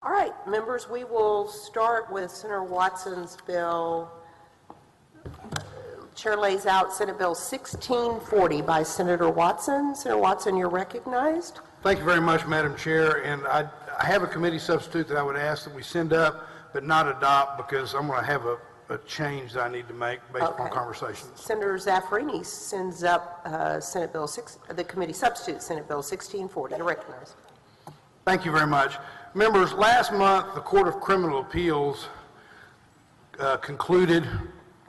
All right, members, we will start with Senator Watson's bill. Chair lays out Senate Bill 1640 by Senator Watson. Senator Watson, you're recognized. Thank you very much, Madam Chair. And I have a committee substitute that I would ask that we send up but not adopt, because I'm going to have a change that I need to make based upon conversations. Senator Zaffarini sends up the committee substitute, Senate Bill 1640. You're recognized. Thank you very much. Members, last month the Court of Criminal Appeals concluded,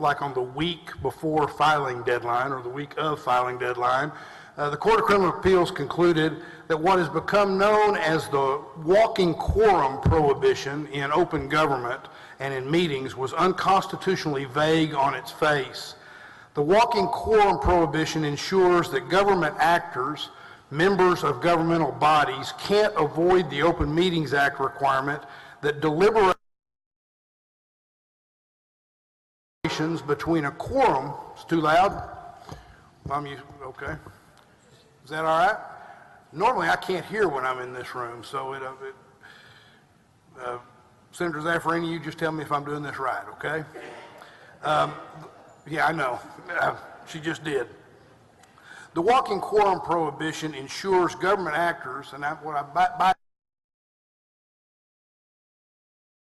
like on the week before filing deadline or the week of filing deadline, the Court of Criminal Appeals concluded that what has become known as the walking quorum prohibition in open government and in meetings was unconstitutionally vague on its face. The walking quorum prohibition ensures that government actors, members of governmental bodies, can't avoid the Open Meetings Act requirement that deliberations between a quorum, it's too loud? Okay. Is that all right? Normally I can't hear when I'm in this room, so Senator Zaffarini, you just tell me if I'm doing this right, okay? Yeah, I know. She just did. The walking quorum prohibition ensures government actors, and by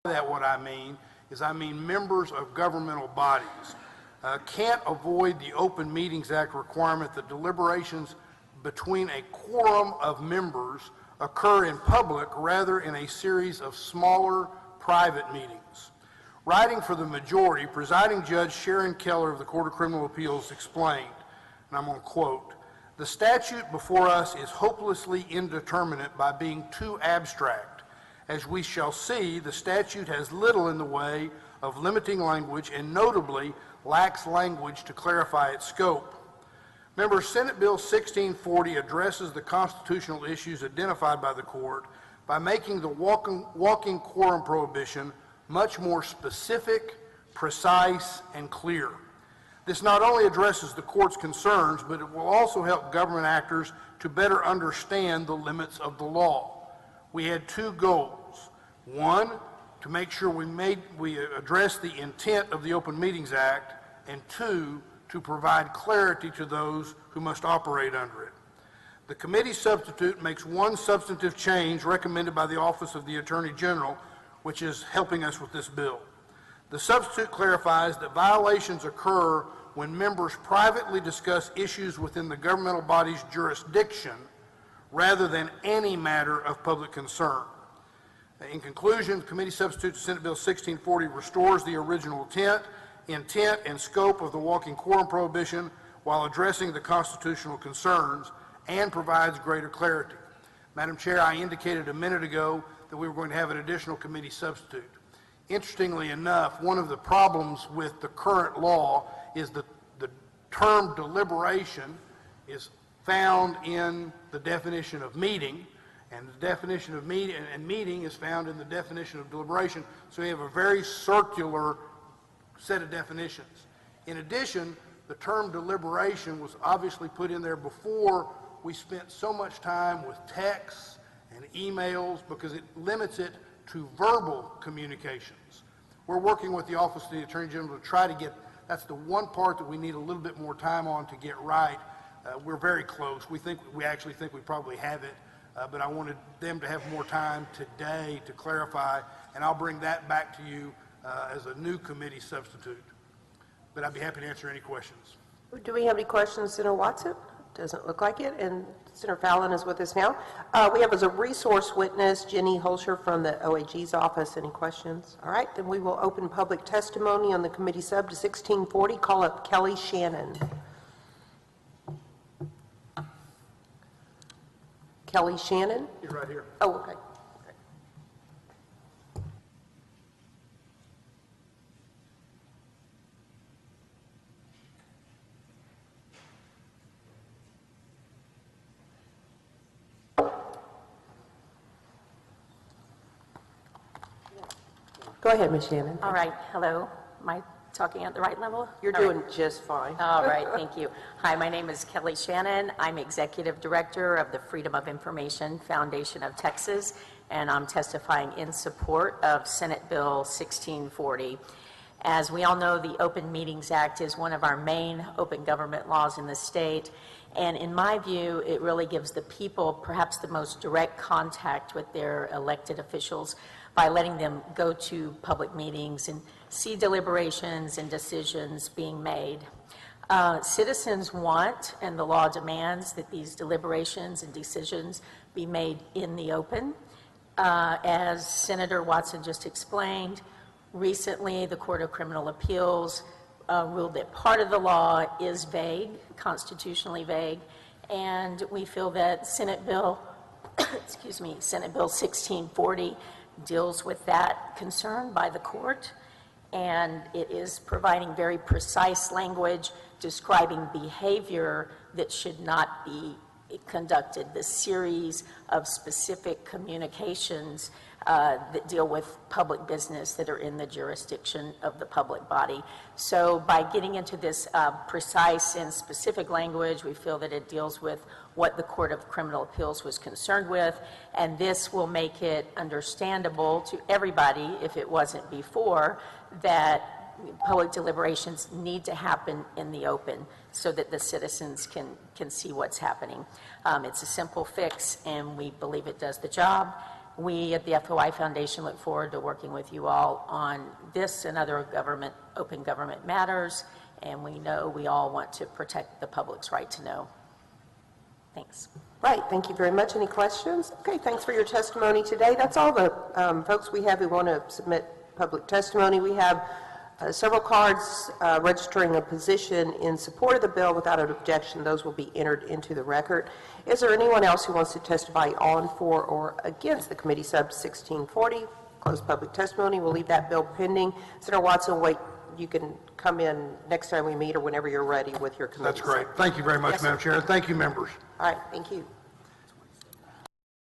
that what I mean is members of governmental bodies can't avoid the Open Meetings Act requirement that deliberations between a quorum of members occur in public rather in a series of smaller private meetings. Writing for the majority, Presiding Judge Sharon Keller of the Court of Criminal Appeals explained, and I'm going to quote, "The statute before us is hopelessly indeterminate by being too abstract. As we shall see, the statute has little in the way of limiting language and notably lacks language to clarify its scope." Members, Senate Bill 1640 addresses the constitutional issues identified by the court by making the walking quorum prohibition much more specific, precise, and clear. This not only addresses the court's concerns, but it will also help government actors to better understand the limits of the law. We had two goals. One, to make sure we address the intent of the Open Meetings Act, and two, to provide clarity to those who must operate under it. The committee substitute makes one substantive change recommended by the Office of the Attorney General, which is helping us with this bill. The substitute clarifies that violations occur when members privately discuss issues within the governmental body's jurisdiction rather than any matter of public concern. In conclusion, the committee substitute to Senate Bill 1640 restores the original intent and scope of the walking quorum prohibition while addressing the constitutional concerns and provides greater clarity. Madam Chair, I indicated a minute ago that we were going to have an additional committee substitute. Interestingly enough, one of the problems with the current law is that the term deliberation is found in the definition of meeting, and the definition of meeting is found in the definition of deliberation, so we have a very circular set of definitions. In addition, the term deliberation was obviously put in there before we spent so much time with texts and emails because it limits it to verbal communications. We're working with the Office of the Attorney General to try to get, that's the one part that we need a little bit more time on to get right. We're very close. We actually think we probably have it, but I wanted them to have more time today to clarify, and I'll bring that back to you as a new committee substitute. But I'd be happy to answer any questions. Do we have any questions, Senator Watson? Doesn't look like it. And Senator Fallon is with us now. We have as a resource witness Jenny Holscher from the OAG's office. Any questions? All right, then we will open public testimony on the committee sub to 1640. Call up Kelly Shannon. Kelly Shannon? He's right here. Oh, okay. Go ahead, Ms. Shannon. All right. Hello. Am I talking at the right level? You're doing just fine. All right. Thank you. Hi, my name is Kelly Shannon. I'm Executive Director of the Freedom of Information Foundation of Texas, and I'm testifying in support of Senate Bill 1640. As we all know, the Open Meetings Act is one of our main open government laws in the state, and in my view, it really gives the people perhaps the most direct contact with their elected officials by letting them go to public meetings and see deliberations and decisions being made. Citizens want, and the law demands, that these deliberations and decisions be made in the open. As Senator Watson just explained, recently the Court of Criminal Appeals ruled that part of the law is vague, constitutionally vague, and we feel that Senate Bill, excuse me, Senate Bill 1640 deals with that concern by the court, and it is providing very precise language describing behavior that should not be conducted, the series of specific communications that deal with public business that are in the jurisdiction of the public body. So by getting into this precise and specific language, we feel that it deals with what the Court of Criminal Appeals was concerned with, and this will make it understandable to everybody, if it wasn't before, that public deliberations need to happen in the open so that the citizens can see what's happening. It's a simple fix, and we believe it does the job. We at the FOI Foundation look forward to working with you all on this and other open government matters, and we know we all want to protect the public's right to know. Thanks. Right, thank you very much. Any questions? Okay, thanks for your testimony today. That's all the folks we have who want to submit public testimony. We have several cards registering a position in support of the bill without an objection. Those will be entered into the record. Is there anyone else who wants to testify on, for, or against the committee sub 1640? Closed public testimony. We'll leave that bill pending. Senator Watson, wait, you can come in next time we meet or whenever you're ready with your committee. That's great. Thank you very much, Yes, Madam sir. Chair. Thank you, members. All right, thank you.